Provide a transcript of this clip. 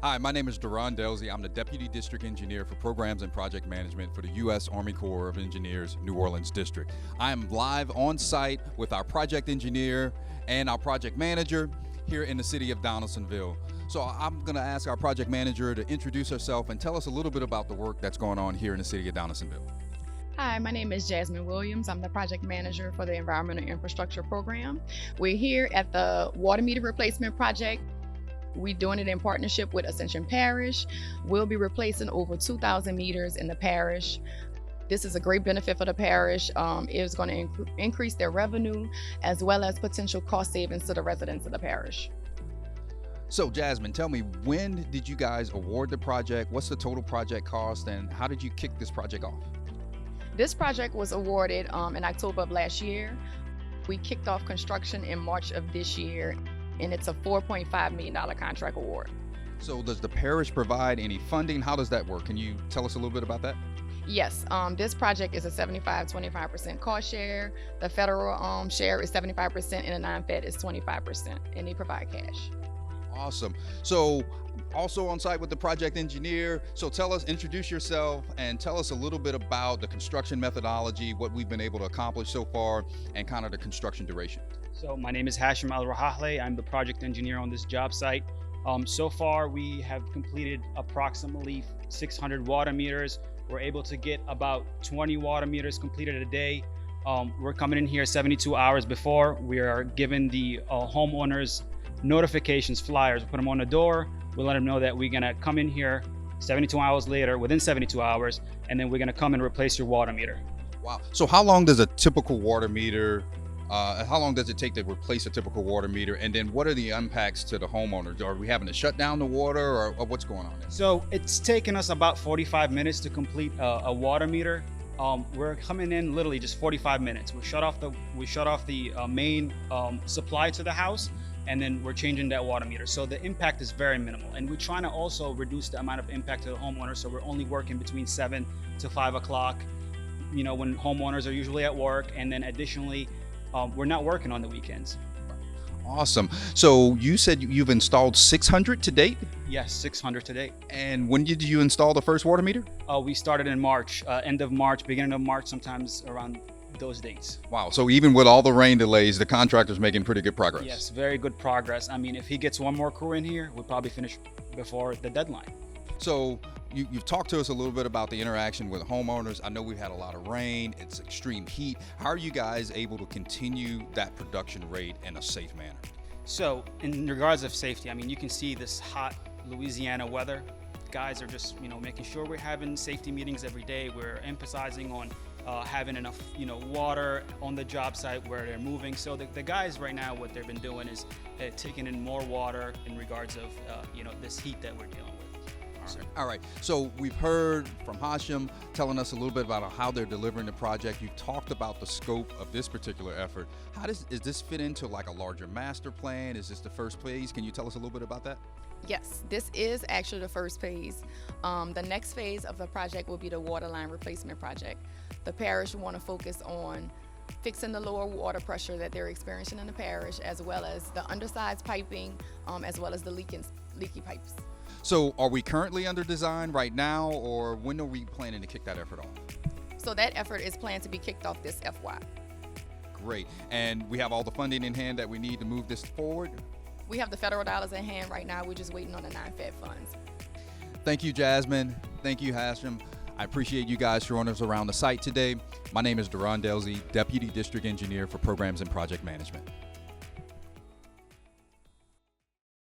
Hi, my name is Duran Delzy. I'm the Deputy District Engineer for Programs and Project Management for the U.S. Army Corps of Engineers, New Orleans District. I am live on site with our project engineer and our project manager here in the city of Donaldsonville. So I'm going to ask our project manager to introduce herself and tell us a little bit about the work that's going on here in the city of Donaldsonville. Hi, my name is Jasmine Williams. I'm the project manager for the Environmental Infrastructure Program. We're here at the water meter replacement project. We're doing it in partnership with Ascension Parish. We'll be replacing over 2,000 meters in the parish. This is a great benefit for the parish. It's going to increase their revenue as well as potential cost savings to the residents of the parish. So Jasmine, tell me, when did you guys award the project? What's the total project cost and how did you kick this project off? This project was awarded in October of last year. We kicked off construction in March of this year, and it's a $4.5 million contract award. So does the parish provide any funding? How does that work? Can you tell us a little bit about that? Yes, this project is a 75-25% cost share. The federal share is 75% and the non-fed is 25%, and they provide cash. Awesome. So also on site with the project engineer. So introduce yourself and tell us a little bit about the construction methodology, what we've been able to accomplish so far, and kind of the construction duration. So my name is Hashim Al-Rahahle. I'm the project engineer on this job site. So far, we have completed approximately 600 water meters. We're able to get about 20 water meters completed a day. We're coming in here 72 hours before. We are giving the homeowners notifications, flyers. We put them on the door. We let them know that we're gonna come in here 72 hours later, within 72 hours, and then we're gonna come and replace your water meter. Wow. So how long does a typical water meter how long does it take to replace a typical water meter? And then what are the impacts to the homeowners? Are we having to shut down the water or what's going on there? So it's taken us about 45 minutes to complete a water meter. We're coming in literally just 45 minutes. We shut off the main supply to the house, and then we're changing that water meter. So the impact is very minimal. And we're trying to also reduce the amount of impact to the homeowner. So we're only working between 7 to 5 o'clock, when homeowners are usually at work. And then additionally, we're not working on the weekends. Awesome. So you said you've installed 600 to date? Yes, 600 to date. And when did you install the first water meter? We started in March, end of March, beginning of March, sometimes around those dates. Wow. So even with all the rain delays, the contractor's making pretty good progress. Yes, very good progress. I mean, if he gets one more crew in here, we'll probably finish before the deadline. So you've talked to us a little bit about the interaction with homeowners. I know we've had a lot of rain, it's extreme heat. How are you guys able to continue that production rate in a safe manner? So in regards of safety, I mean, you can see this hot Louisiana weather. Guys are just, making sure we're having safety meetings every day. We're emphasizing on having enough, water on the job site where they're moving. So the guys right now, what they've been doing is taking in more water in regards of, this heat that we're dealing with. All right. So we've heard from Hashim telling us a little bit about how they're delivering the project. You talked about the scope of this particular effort. Does this fit into like a larger master plan? Is this the first phase? Can you tell us a little bit about that? Yes, this is actually the first phase. The next phase of the project will be the water line replacement project. The parish want to focus on fixing the lower water pressure that they're experiencing in the parish, as well as the undersized piping, as well as the leaky pipes. So are we currently under design right now, or when are we planning to kick that effort off? So that effort is planned to be kicked off this FY. Great. And we have all the funding in hand that we need to move this forward? We have the federal dollars in hand right now. We're just waiting on the non-fed funds. Thank you, Jasmine. Thank you, Hashim. I appreciate you guys showing us around the site today. My name is Duran Delzy, Deputy District Engineer for Programs and Project Management.